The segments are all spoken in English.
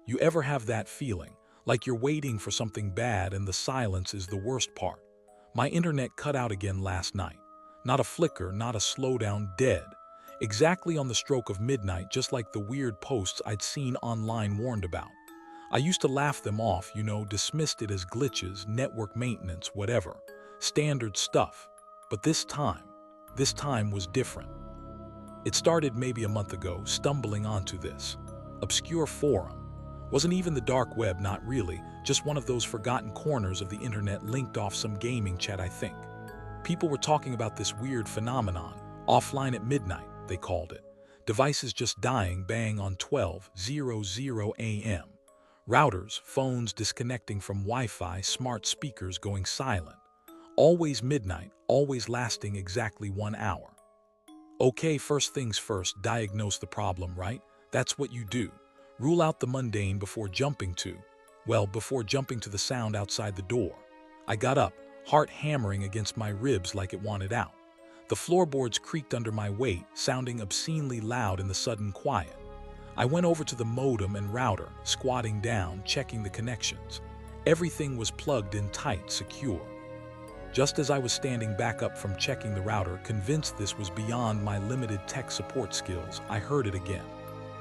You ever have that feeling, like you're waiting for something bad and the silence is the worst part? My internet cut out again last night. Not a flicker, not a slowdown, dead. Exactly on the stroke of midnight, just like the weird posts I'd seen online warned about. I used to laugh them off, dismissed it as glitches, network maintenance, whatever. Standard stuff. But this time was different. It started maybe a month ago, stumbling onto this obscure forum. Wasn't even the dark web, not really, just one of those forgotten corners of the internet linked off some gaming chat, I think. People were talking about this weird phenomenon, offline at midnight, they called it. Devices just dying bang on 12:00 a.m. Routers, phones disconnecting from Wi-Fi, smart speakers going silent. Always midnight, always lasting exactly 1 hour. Okay, first things first, diagnose the problem, right? That's what you do. Rule out the mundane before jumping to the sound outside the door. I got up, heart hammering against my ribs like it wanted out. The floorboards creaked under my weight, sounding obscenely loud in the sudden quiet. I went over to the modem and router, squatting down, checking the connections. Everything was plugged in tight, secure. Just as I was standing back up from checking the router, convinced this was beyond my limited tech support skills, I heard it again.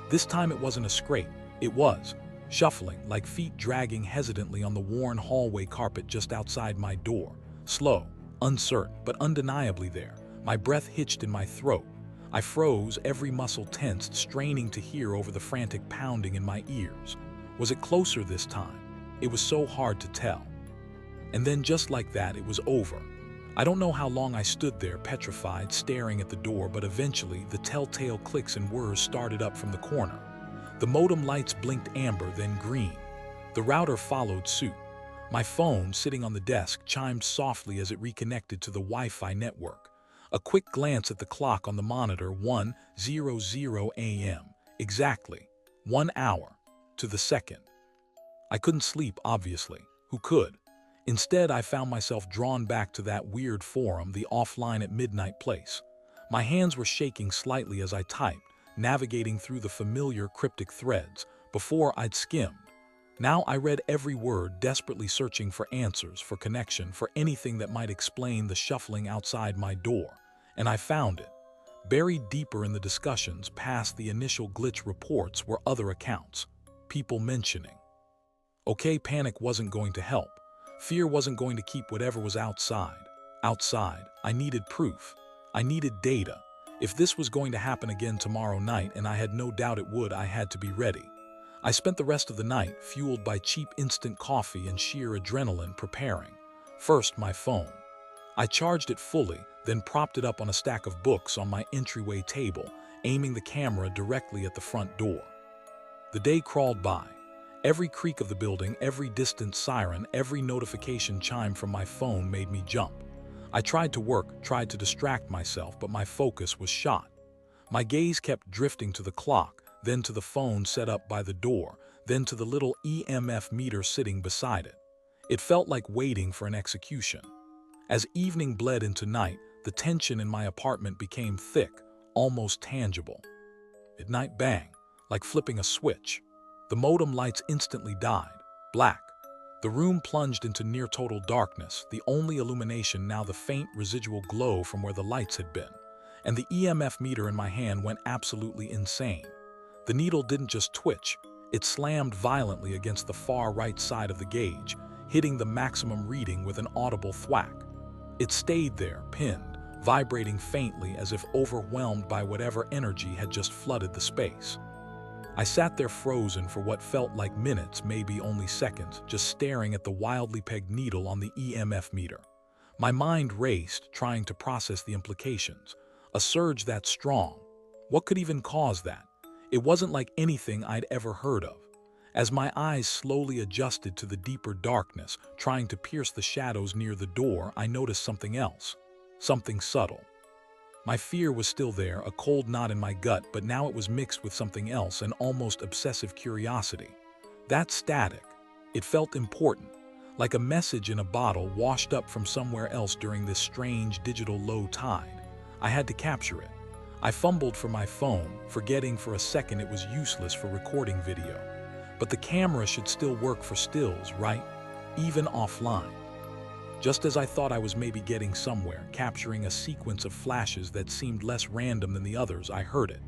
This time it wasn't a scrape, it was shuffling, like feet dragging hesitantly on the worn hallway carpet just outside my door. Slow, uncertain, but undeniably there. My breath hitched in my throat. I froze, every muscle tensed, straining to hear over the frantic pounding in my ears. Was it closer this time? It was so hard to tell. And then just like that, it was over. I don't know how long I stood there, petrified, staring at the door, but eventually the telltale clicks and whirs started up from the corner. The modem lights blinked amber, then green. The router followed suit. My phone, sitting on the desk, chimed softly as it reconnected to the Wi-Fi network. A quick glance at the clock on the monitor, 1:00 a.m. Exactly. 1 hour. To the second. I couldn't sleep, obviously. Who could? Instead, I found myself drawn back to that weird forum, the offline at midnight place. My hands were shaking slightly as I typed, navigating through the familiar cryptic threads. Before, I'd skimmed. Now I read every word, desperately searching for answers, for connection, for anything that might explain the shuffling outside my door. And I found it. Buried deeper in the discussions, past the initial glitch reports, were other accounts. People mentioning. Okay, panic wasn't going to help. Fear wasn't going to keep whatever was outside. I needed proof. I needed data. If this was going to happen again tomorrow night, and I had no doubt it would, I had to be ready. I spent the rest of the night, fueled by cheap instant coffee and sheer adrenaline, preparing. First, my phone. I charged it fully, then propped it up on a stack of books on my entryway table, aiming the camera directly at the front door. The day crawled by. Every creak of the building, every distant siren, every notification chime from my phone made me jump. I tried to work, tried to distract myself, but my focus was shot. My gaze kept drifting to the clock, then to the phone set up by the door, then to the little EMF meter sitting beside it. It felt like waiting for an execution. As evening bled into night, the tension in my apartment became thick, almost tangible. Midnight bang, like flipping a switch. The modem lights instantly died, black. The room plunged into near-total darkness, the only illumination now the faint residual glow from where the lights had been. And the EMF meter in my hand went absolutely insane. The needle didn't just twitch, it slammed violently against the far right side of the gauge, hitting the maximum reading with an audible thwack. It stayed there, pinned, vibrating faintly as if overwhelmed by whatever energy had just flooded the space. I sat there frozen for what felt like minutes, maybe only seconds, just staring at the wildly pegged needle on the EMF meter. My mind raced, trying to process the implications. A surge that strong. What could even cause that? It wasn't like anything I'd ever heard of. As my eyes slowly adjusted to the deeper darkness, trying to pierce the shadows near the door, I noticed something else. Something subtle. My fear was still there, a cold knot in my gut, but now it was mixed with something else, an almost obsessive curiosity. That static. It felt important, like a message in a bottle washed up from somewhere else during this strange digital low tide. I had to capture it. I fumbled for my phone, forgetting for a second it was useless for recording video. But the camera should still work for stills, right? Even offline. Just as I thought I was maybe getting somewhere, capturing a sequence of flashes that seemed less random than the others, I heard it.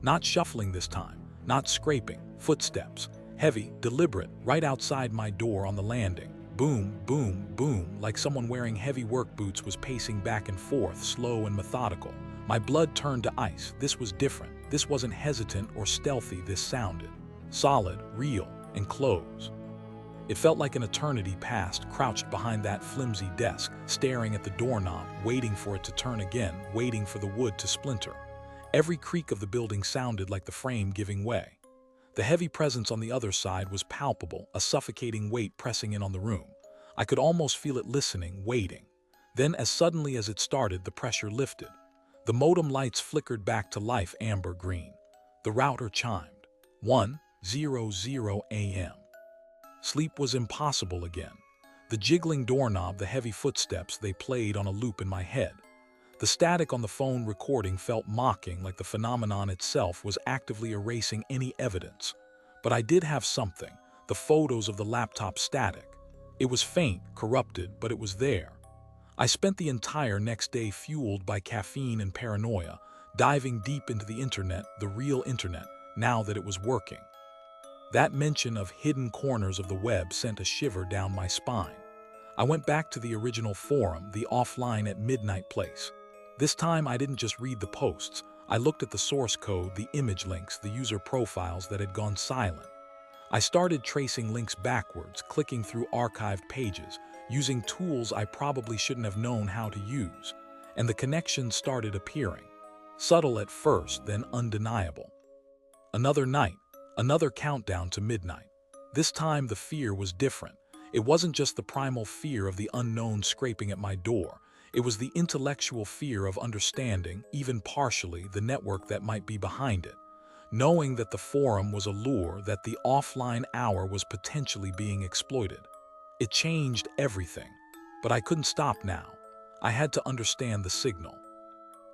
Not shuffling this time, not scraping, footsteps, heavy, deliberate, right outside my door on the landing. Boom, boom, boom, like someone wearing heavy work boots was pacing back and forth, slow and methodical. My blood turned to ice. This was different. This wasn't hesitant or stealthy. This sounded solid, real, and close. It felt like an eternity passed, crouched behind that flimsy desk, staring at the doorknob, waiting for it to turn again, waiting for the wood to splinter. Every creak of the building sounded like the frame giving way. The heavy presence on the other side was palpable, a suffocating weight pressing in on the room. I could almost feel it listening, waiting. Then, as suddenly as it started, the pressure lifted. The modem lights flickered back to life, amber green. The router chimed. 1:00 a.m. Sleep was impossible again. The jiggling doorknob, the heavy footsteps, they played on a loop in my head. The static on the phone recording felt mocking, like the phenomenon itself was actively erasing any evidence. But I did have something, the photos of the laptop static. It was faint, corrupted, but it was there. I spent the entire next day fueled by caffeine and paranoia, diving deep into the internet, the real internet, now that it was working. That mention of hidden corners of the web sent a shiver down my spine. I went back to the original forum, the offline at midnight place. This time I didn't just read the posts. I looked at the source code, the image links, the user profiles that had gone silent. I started tracing links backwards, clicking through archived pages, using tools I probably shouldn't have known how to use, and the connections started appearing. Subtle at first, then undeniable. Another night, another countdown to midnight. This time the fear was different. It wasn't just the primal fear of the unknown scraping at my door. It was the intellectual fear of understanding, even partially, the network that might be behind it. Knowing that the forum was a lure, that the offline hour was potentially being exploited. It changed everything. But I couldn't stop now. I had to understand the signal.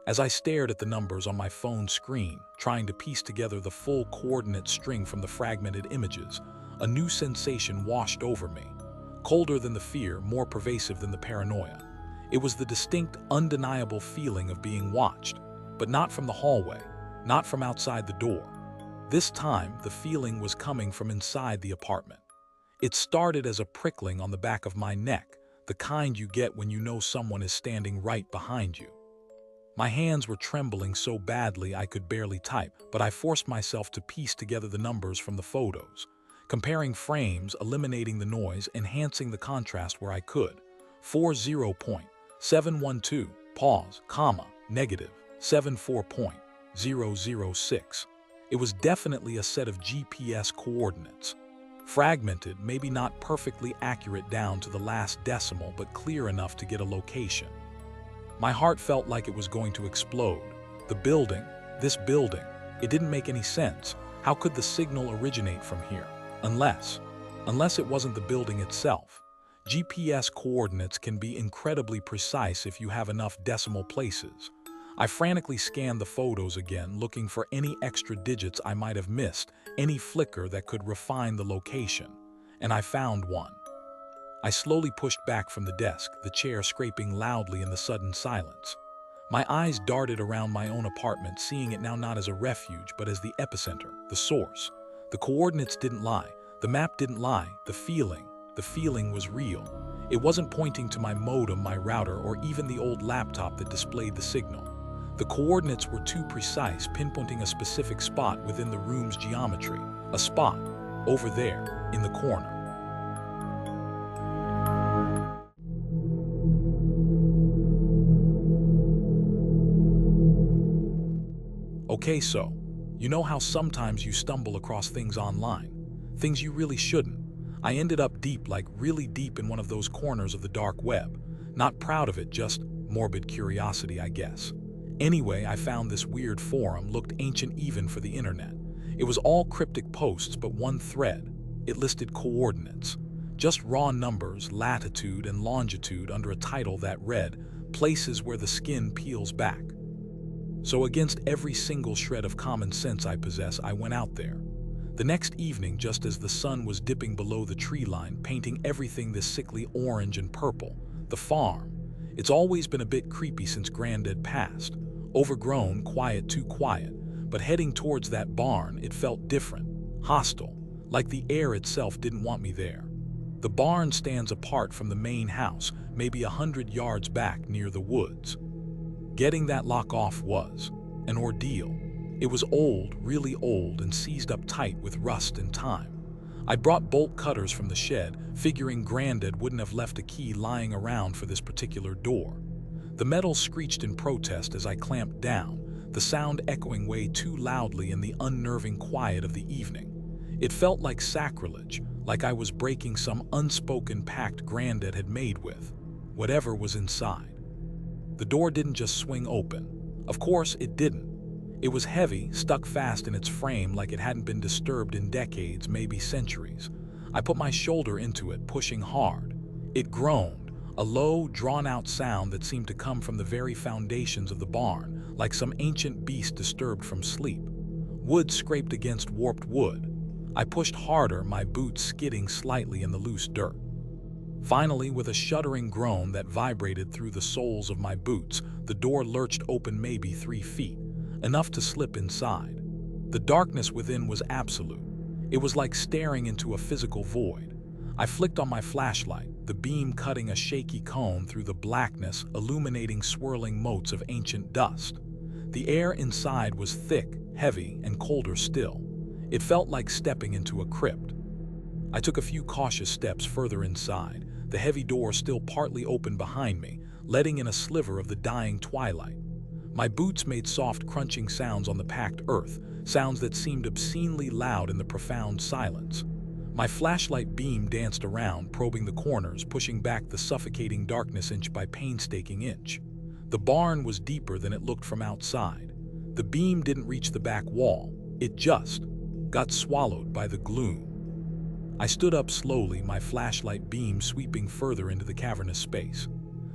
As I stared at the numbers on my phone screen, trying to piece together the full coordinate string from the fragmented images, a new sensation washed over me. Colder than the fear, more pervasive than the paranoia. It was the distinct, undeniable feeling of being watched, but not from the hallway, not from outside the door. This time, the feeling was coming from inside the apartment. It started as a prickling on the back of my neck, the kind you get when you know someone is standing right behind you. My hands were trembling so badly I could barely type, but I forced myself to piece together the numbers from the photos, comparing frames, eliminating the noise, enhancing the contrast where I could. 40.712, pause, comma, negative, 74.006. It was definitely a set of GPS coordinates. Fragmented, maybe not perfectly accurate down to the last decimal, but clear enough to get a location. My heart felt like it was going to explode. The building, this building, it didn't make any sense. How could the signal originate from here? Unless it wasn't the building itself. GPS coordinates can be incredibly precise if you have enough decimal places. I frantically scanned the photos again, looking for any extra digits I might have missed, any flicker that could refine the location. And I found one. I slowly pushed back from the desk, the chair scraping loudly in the sudden silence. My eyes darted around my own apartment, seeing it now not as a refuge, but as the epicenter, the source. The coordinates didn't lie. The map didn't lie. The feeling was real. It wasn't pointing to my modem, my router, or even the old laptop that displayed the signal. The coordinates were too precise, pinpointing a specific spot within the room's geometry. A spot, over there, in the corner. Okay, so, you know how sometimes you stumble across things online? Things you really shouldn't. I ended up deep, like really deep in one of those corners of the dark web. Not proud of it, just morbid curiosity, I guess. Anyway, I found this weird forum, looked ancient even for the internet. It was all cryptic posts, but one thread. It listed coordinates. Just raw numbers, latitude and longitude under a title that read, "Places where the skin peels back." So against every single shred of common sense I possess, I went out there. The next evening, just as the sun was dipping below the tree line, painting everything this sickly orange and purple, the farm. It's always been a bit creepy since Granddad passed. Overgrown, quiet, too quiet. But heading towards that barn, it felt different, hostile, like the air itself didn't want me there. The barn stands apart from the main house, maybe 100 yards back near the woods. Getting that lock off was an ordeal. It was old, really old, and seized up tight with rust and time. I brought bolt cutters from the shed, figuring Granddad wouldn't have left a key lying around for this particular door. The metal screeched in protest as I clamped down, the sound echoing way too loudly in the unnerving quiet of the evening. It felt like sacrilege, like I was breaking some unspoken pact Granddad had made with whatever was inside. The door didn't just swing open. Of course, it didn't. It was heavy, stuck fast in its frame like it hadn't been disturbed in decades, maybe centuries. I put my shoulder into it, pushing hard. It groaned, a low, drawn-out sound that seemed to come from the very foundations of the barn, like some ancient beast disturbed from sleep. Wood scraped against warped wood. I pushed harder, my boots skidding slightly in the loose dirt. Finally, with a shuddering groan that vibrated through the soles of my boots, the door lurched open maybe 3 feet, enough to slip inside. The darkness within was absolute. It was like staring into a physical void. I flicked on my flashlight, the beam cutting a shaky cone through the blackness, illuminating swirling motes of ancient dust. The air inside was thick, heavy, and colder still. It felt like stepping into a crypt. I took a few cautious steps further inside, the heavy door still partly open behind me, letting in a sliver of the dying twilight. My boots made soft crunching sounds on the packed earth, sounds that seemed obscenely loud in the profound silence. My flashlight beam danced around, probing the corners, pushing back the suffocating darkness inch by painstaking inch. The barn was deeper than it looked from outside. The beam didn't reach the back wall. It just got swallowed by the gloom. I stood up slowly, my flashlight beam sweeping further into the cavernous space.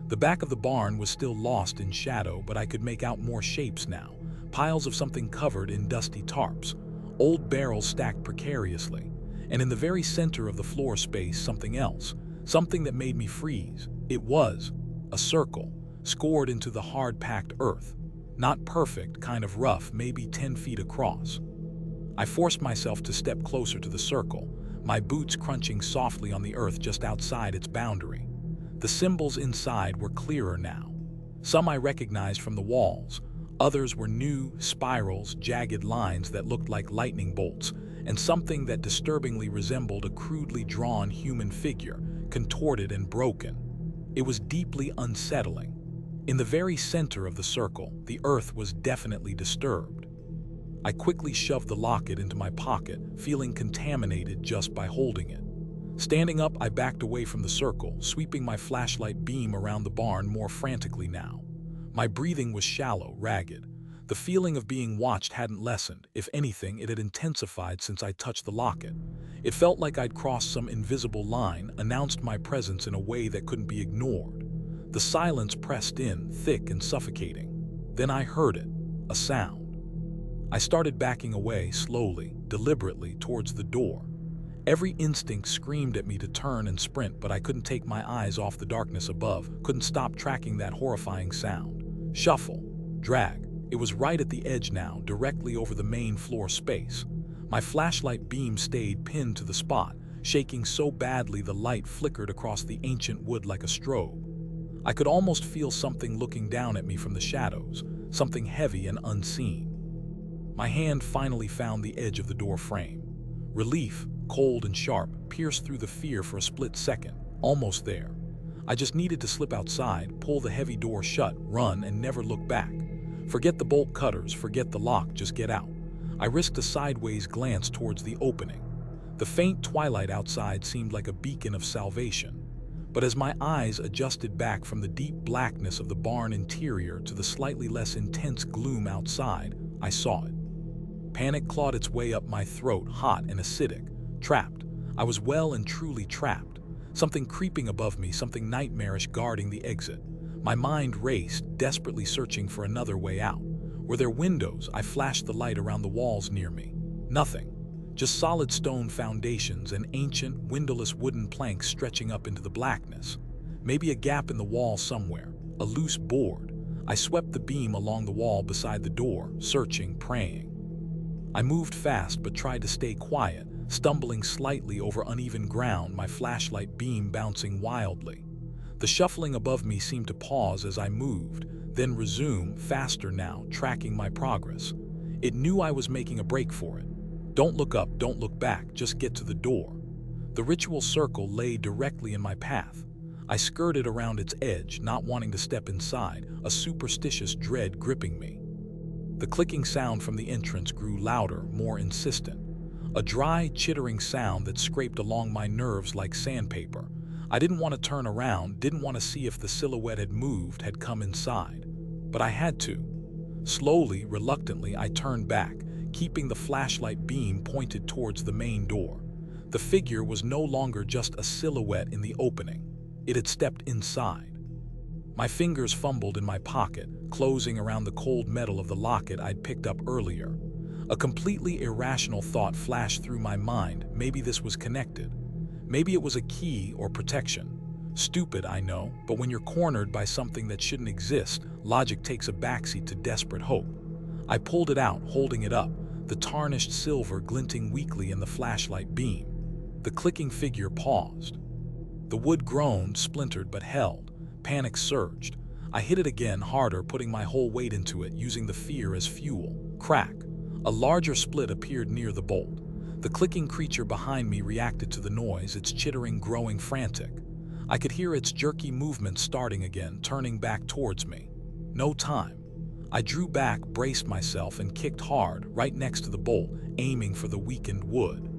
The back of the barn was still lost in shadow, but I could make out more shapes now. Piles of something covered in dusty tarps, old barrels stacked precariously, and in the very center of the floor space, something else, something that made me freeze. It was a circle, scored into the hard-packed earth. Not perfect, kind of rough, maybe 10 feet across. I forced myself to step closer to the circle, my boots crunching softly on the earth just outside its boundary. The symbols inside were clearer now. Some I recognized from the walls. Others were new, spirals, jagged lines that looked like lightning bolts, and something that disturbingly resembled a crudely drawn human figure, contorted and broken. It was deeply unsettling. In the very center of the circle, the earth was definitely disturbed. I quickly shoved the locket into my pocket, feeling contaminated just by holding it. Standing up, I backed away from the circle, sweeping my flashlight beam around the barn more frantically now. My breathing was shallow, ragged. The feeling of being watched hadn't lessened. If anything, it had intensified since I touched the locket. It felt like I'd crossed some invisible line, announced my presence in a way that couldn't be ignored. The silence pressed in, thick and suffocating. Then I heard it, a sound. I started backing away, slowly, deliberately, towards the door. Every instinct screamed at me to turn and sprint, but I couldn't take my eyes off the darkness above, couldn't stop tracking that horrifying sound. Shuffle, drag. It was right at the edge now, directly over the main floor space. My flashlight beam stayed pinned to the spot, shaking so badly the light flickered across the ancient wood like a strobe. I could almost feel something looking down at me from the shadows, something heavy and unseen. My hand finally found the edge of the door frame. Relief, cold and sharp, pierced through the fear for a split second. Almost there. I just needed to slip outside, pull the heavy door shut, run, and never look back. Forget the bolt cutters, forget the lock, just get out. I risked a sideways glance towards the opening. The faint twilight outside seemed like a beacon of salvation. But as my eyes adjusted back from the deep blackness of the barn interior to the slightly less intense gloom outside, I saw it. Panic clawed its way up my throat, hot and acidic. Trapped. I was well and truly trapped. Something creeping above me, something nightmarish guarding the exit. My mind raced, desperately searching for another way out. Were there windows? I flashed the light around the walls near me. Nothing. Just solid stone foundations and ancient, windowless wooden planks stretching up into the blackness. Maybe a gap in the wall somewhere, a loose board. I swept the beam along the wall beside the door, searching, praying. I moved fast but tried to stay quiet, stumbling slightly over uneven ground, my flashlight beam bouncing wildly. The shuffling above me seemed to pause as I moved, then resume, faster now, tracking my progress. It knew I was making a break for it. Don't look up, don't look back, just get to the door. The ritual circle lay directly in my path. I skirted around its edge, not wanting to step inside, a superstitious dread gripping me. The clicking sound from the entrance grew louder, more insistent. A dry, chittering sound that scraped along my nerves like sandpaper. I didn't want to turn around, didn't want to see if the silhouette had moved, had come inside. But I had to. Slowly, reluctantly, I turned back, keeping the flashlight beam pointed towards the main door. The figure was no longer just a silhouette in the opening. It had stepped inside. My fingers fumbled in my pocket, closing around the cold metal of the locket I'd picked up earlier. A completely irrational thought flashed through my mind. Maybe this was connected. Maybe it was a key or protection. Stupid, I know, but when you're cornered by something that shouldn't exist, logic takes a backseat to desperate hope. I pulled it out, holding it up, the tarnished silver glinting weakly in the flashlight beam. The clicking figure paused. The wood groaned, splintered but held. Panic surged. I hit it again, harder, putting my whole weight into it, using the fear as fuel. Crack. A larger split appeared near the bolt. The clicking creature behind me reacted to the noise, its chittering growing frantic. I could hear its jerky movement starting again, turning back towards me. No time. I drew back, braced myself, and kicked hard, right next to the bolt, aiming for the weakened wood.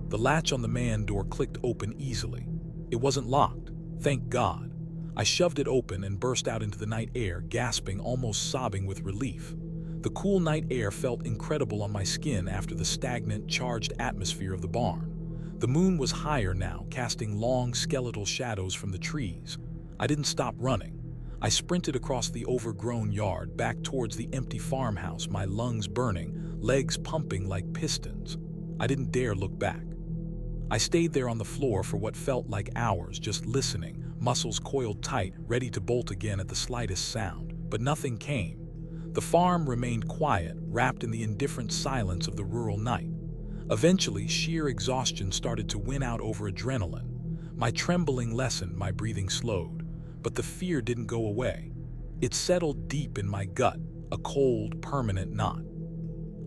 The latch on the man door clicked open easily. It wasn't locked. Thank God. I shoved it open and burst out into the night air, gasping, almost sobbing with relief. The cool night air felt incredible on my skin after the stagnant, charged atmosphere of the barn. The moon was higher now, casting long, skeletal shadows from the trees. I didn't stop running. I sprinted across the overgrown yard, back towards the empty farmhouse, my lungs burning, legs pumping like pistons. I didn't dare look back. I stayed there on the floor for what felt like hours, just listening, muscles coiled tight, ready to bolt again at the slightest sound. But nothing came. The farm remained quiet, wrapped in the indifferent silence of the rural night. Eventually, sheer exhaustion started to win out over adrenaline. My trembling lessened, my breathing slowed. But the fear didn't go away. It settled deep in my gut, a cold, permanent knot.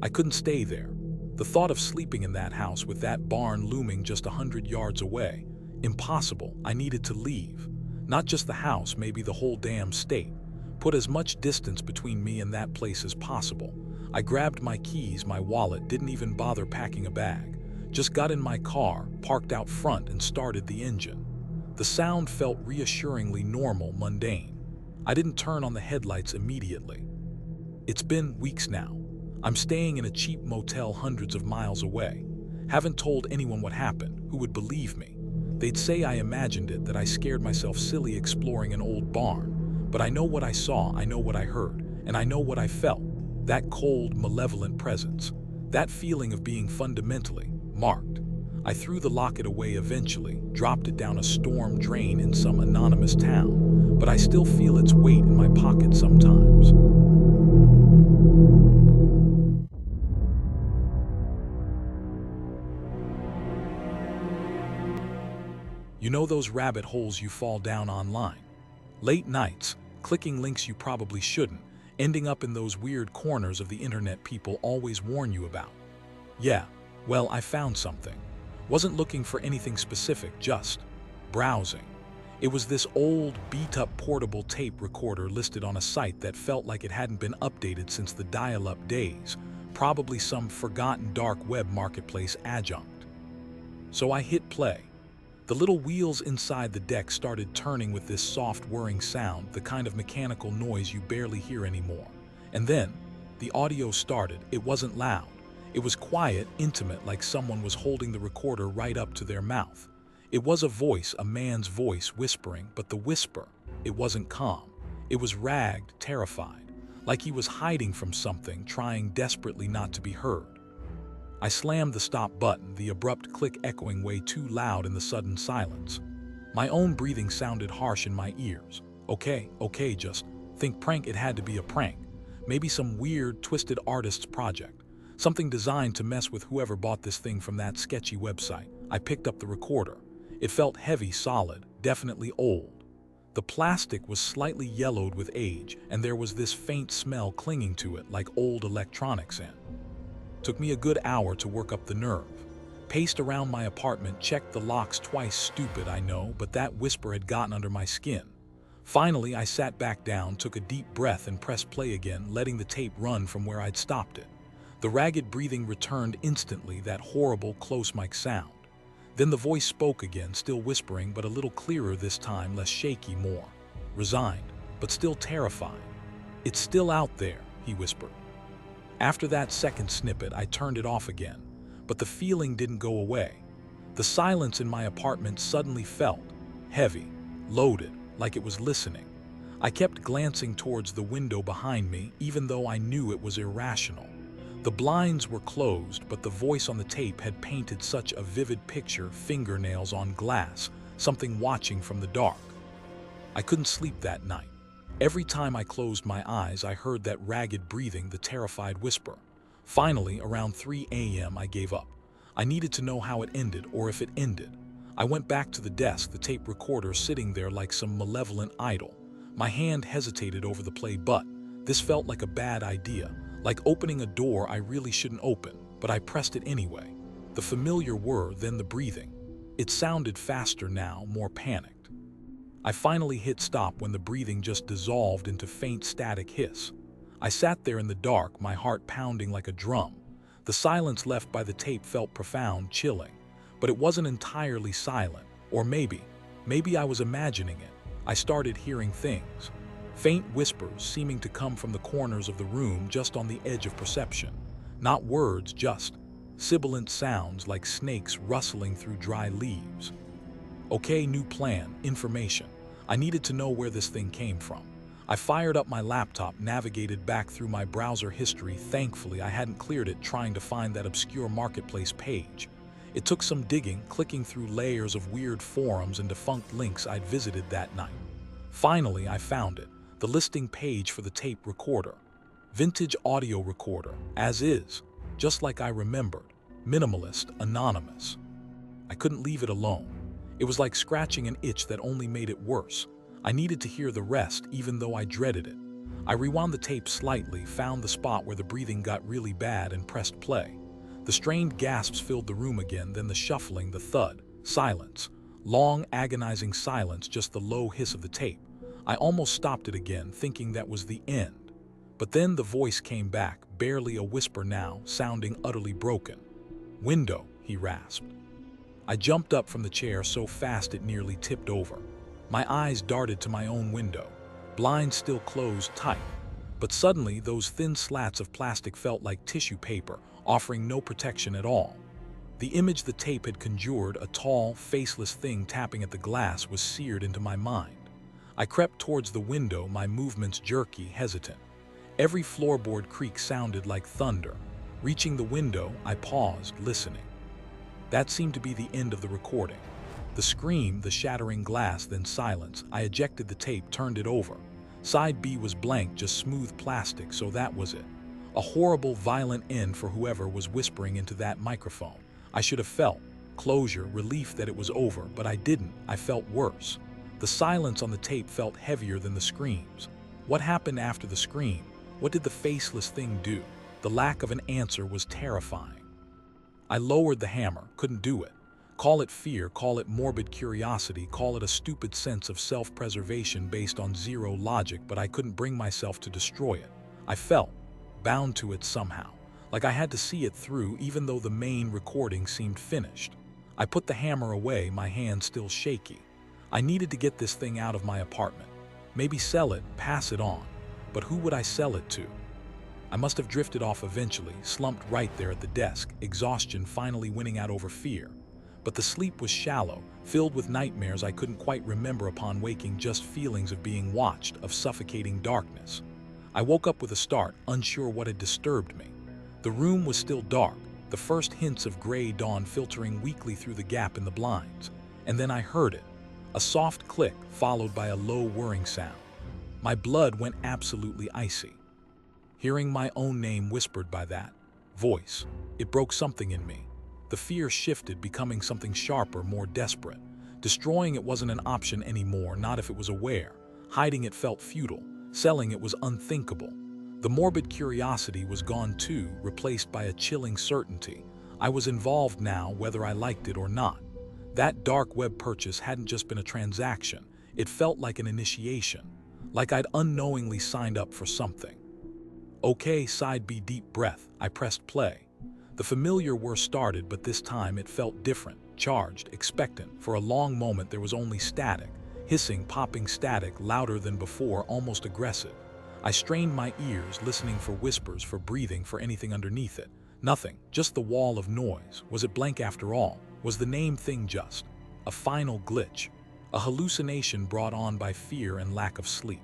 I couldn't stay there. The thought of sleeping in that house with that barn looming just 100 yards away, impossible. I needed to leave. Not just the house, maybe the whole damn state. Put as much distance between me and that place as possible. I grabbed my keys, my wallet, didn't even bother packing a bag. Just got in my car, parked out front, and started the engine. The sound felt reassuringly normal, mundane. I didn't turn on the headlights immediately. It's been weeks now. I'm staying in a cheap motel hundreds of miles away. Haven't told anyone what happened. Who would believe me? They'd say I imagined it, that I scared myself silly exploring an old barn. But I know what I saw, I know what I heard, and I know what I felt. That cold, malevolent presence. That feeling of being fundamentally marked. I threw the locket away eventually, dropped it down a storm drain in some anonymous town, but I still feel its weight in my pocket sometimes. You know those rabbit holes you fall down online? Late nights, clicking links you probably shouldn't, ending up in those weird corners of the internet people always warn you about. Yeah, well, I found something. Wasn't looking for anything specific, just browsing. It was this old, beat-up portable tape recorder listed on a site that felt like it hadn't been updated since the dial-up days, probably some forgotten dark web marketplace adjunct. So I hit play. The little wheels inside the deck started turning with this soft whirring sound, the kind of mechanical noise you barely hear anymore. And then, the audio started. It wasn't loud. It was quiet, intimate, like someone was holding the recorder right up to their mouth. It was a voice, a man's voice, whispering, but the whisper, it wasn't calm. It was ragged, terrified, like he was hiding from something, trying desperately not to be heard. I slammed the stop button, the abrupt click echoing way too loud in the sudden silence. My own breathing sounded harsh in my ears. Okay, just think prank. It had to be a prank. Maybe some weird, twisted artist's project. Something designed to mess with whoever bought this thing from that sketchy website. I picked up the recorder. It felt heavy, solid, definitely old. The plastic was slightly yellowed with age, and there was this faint smell clinging to it like old electronics in. Took me a good hour to work up the nerve. Paced around my apartment, checked the locks twice. Stupid, I know, but that whisper had gotten under my skin. Finally, I sat back down, took a deep breath, and pressed play again, letting the tape run from where I'd stopped it. The ragged breathing returned instantly, that horrible close mic sound. Then the voice spoke again, still whispering, but a little clearer this time, less shaky, more resigned, but still terrified. "It's still out there," he whispered. After that second snippet, I turned it off again, but the feeling didn't go away. The silence in my apartment suddenly felt heavy, loaded, like it was listening. I kept glancing towards the window behind me, even though I knew it was irrational. The blinds were closed, but the voice on the tape had painted such a vivid picture, fingernails on glass, something watching from the dark. I couldn't sleep that night. Every time I closed my eyes, I heard that ragged breathing, the terrified whisper. Finally, around 3 a.m., I gave up. I needed to know how it ended, or if it ended. I went back to the desk, the tape recorder sitting there like some malevolent idol. My hand hesitated over the play button. This felt like a bad idea, like opening a door I really shouldn't open, but I pressed it anyway. The familiar whir, then the breathing. It sounded faster now, more panicked. I finally hit stop when the breathing just dissolved into faint static hiss. I sat there in the dark, my heart pounding like a drum. The silence left by the tape felt profound, chilling. But it wasn't entirely silent, or maybe I was imagining it. I started hearing things. Faint whispers seeming to come from the corners of the room, just on the edge of perception. Not words, just sibilant sounds like snakes rustling through dry leaves. Okay, new plan, information. I needed to know where this thing came from. I fired up my laptop, navigated back through my browser history. Thankfully, I hadn't cleared it trying to find that obscure marketplace page. It took some digging, clicking through layers of weird forums and defunct links I'd visited that night. Finally, I found it, the listing page for the tape recorder. Vintage audio recorder, as is, just like I remembered. Minimalist, anonymous. I couldn't leave it alone. It was like scratching an itch that only made it worse. I needed to hear the rest, even though I dreaded it. I rewound the tape slightly, found the spot where the breathing got really bad, and pressed play. The strained gasps filled the room again, then the shuffling, the thud, silence. Long, agonizing silence, just the low hiss of the tape. I almost stopped it again, thinking that was the end. But then the voice came back, barely a whisper now, sounding utterly broken. "Window," he rasped. I jumped up from the chair so fast it nearly tipped over. My eyes darted to my own window, blinds still closed tight. But suddenly, those thin slats of plastic felt like tissue paper, offering no protection at all. The image the tape had conjured, a tall, faceless thing tapping at the glass, was seared into my mind. I crept towards the window, my movements jerky, hesitant. Every floorboard creak sounded like thunder. Reaching the window, I paused, listening. That seemed to be the end of the recording. The scream, the shattering glass, then silence. I ejected the tape, turned it over. Side B was blank, just smooth plastic, so that was it. A horrible, violent end for whoever was whispering into that microphone. I should have felt closure, relief that it was over, but I didn't. I felt worse. The silence on the tape felt heavier than the screams. What happened after the scream? What did the faceless thing do? The lack of an answer was terrifying. I lowered the hammer, couldn't do it. Call it fear, call it morbid curiosity, call it a stupid sense of self-preservation based on zero logic, but I couldn't bring myself to destroy it. I felt bound to it somehow, like I had to see it through even though the main recording seemed finished. I put the hammer away, my hand still shaky. I needed to get this thing out of my apartment. Maybe sell it, pass it on. But who would I sell it to? I must have drifted off eventually, slumped right there at the desk, exhaustion finally winning out over fear. But the sleep was shallow, filled with nightmares I couldn't quite remember upon waking, just feelings of being watched, of suffocating darkness. I woke up with a start, unsure what had disturbed me. The room was still dark, the first hints of gray dawn filtering weakly through the gap in the blinds. And then I heard it, a soft click followed by a low whirring sound. My blood went absolutely icy. Hearing my own name whispered by that voice, it broke something in me. The fear shifted, becoming something sharper, more desperate. Destroying it wasn't an option anymore, not if it was aware. Hiding it felt futile. Selling it was unthinkable. The morbid curiosity was gone too, replaced by a chilling certainty. I was involved now, whether I liked it or not. That dark web purchase hadn't just been a transaction. It felt like an initiation, like I'd unknowingly signed up for something. Okay, side B, deep breath. I pressed play. The familiar whir started, but this time it felt different, charged, expectant. For a long moment there was only static, hissing, popping static, louder than before, almost aggressive. I strained my ears, listening for whispers, for breathing, for anything underneath it. Nothing, just the wall of noise. Was it blank after all? Was the name thing just a final glitch? A hallucination brought on by fear and lack of sleep?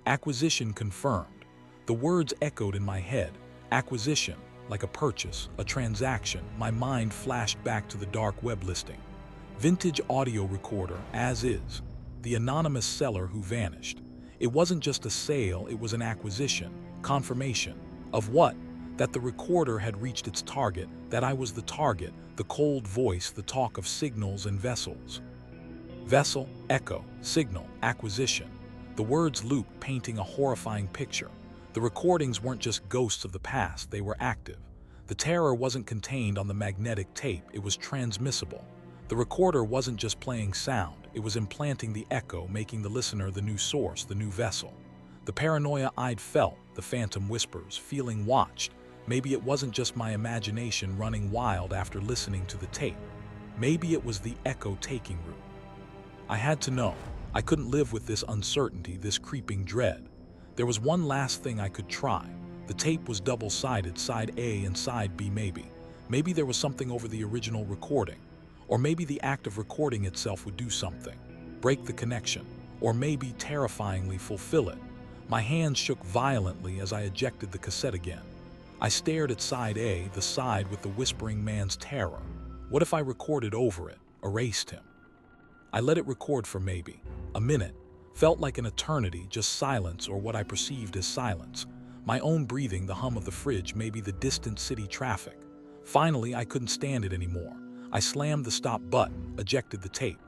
Acquisition confirmed. The words echoed in my head. Acquisition, like a purchase, a transaction. My mind flashed back to the dark web listing. Vintage audio recorder, as is. The anonymous seller who vanished. It wasn't just a sale, it was an acquisition. Confirmation. Of what? That the recorder had reached its target, that I was the target, the cold voice, the talk of signals and vessels. Vessel, echo, signal, acquisition. The words looped, painting a horrifying picture. The recordings weren't just ghosts of the past, they were active. The terror wasn't contained on the magnetic tape, it was transmissible. The recorder wasn't just playing sound, it was implanting the echo, making the listener the new source, the new vessel. The paranoia I'd felt, the phantom whispers, feeling watched. Maybe it wasn't just my imagination running wild after listening to the tape. Maybe it was the echo taking root. I had to know. I couldn't live with this uncertainty, this creeping dread. There was one last thing I could try. The tape was double-sided, side A and side B maybe. Maybe there was something over the original recording. Or maybe the act of recording itself would do something. Break the connection. Or maybe terrifyingly fulfill it. My hands shook violently as I ejected the cassette again. I stared at side A, the side with the whispering man's terror. What if I recorded over it, erased him? I let it record for maybe a minute. Felt like an eternity, just silence, or what I perceived as silence. My own breathing, the hum of the fridge, maybe the distant city traffic. Finally, I couldn't stand it anymore. I slammed the stop button, ejected the tape.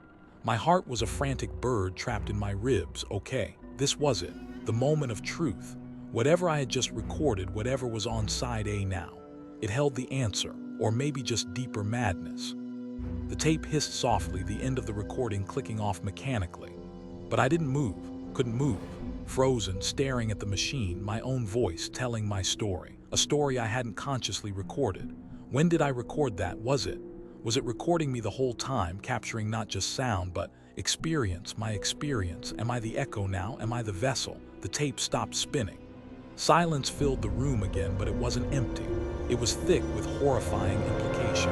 My heart was a frantic bird trapped in my ribs. Okay, this was it, the moment of truth. Whatever I had just recorded, whatever was on side A now, it held the answer, or maybe just deeper madness. The tape hissed softly, the end of the recording clicking off mechanically. But I didn't move, couldn't move. Frozen, staring at the machine, my own voice telling my story. A story I hadn't consciously recorded. When did I record that? Was it recording me the whole time, capturing not just sound, but experience, my experience? Am I the echo now? Am I the vessel? The tape stopped spinning. Silence filled the room again, but it wasn't empty. It was thick with horrifying implication.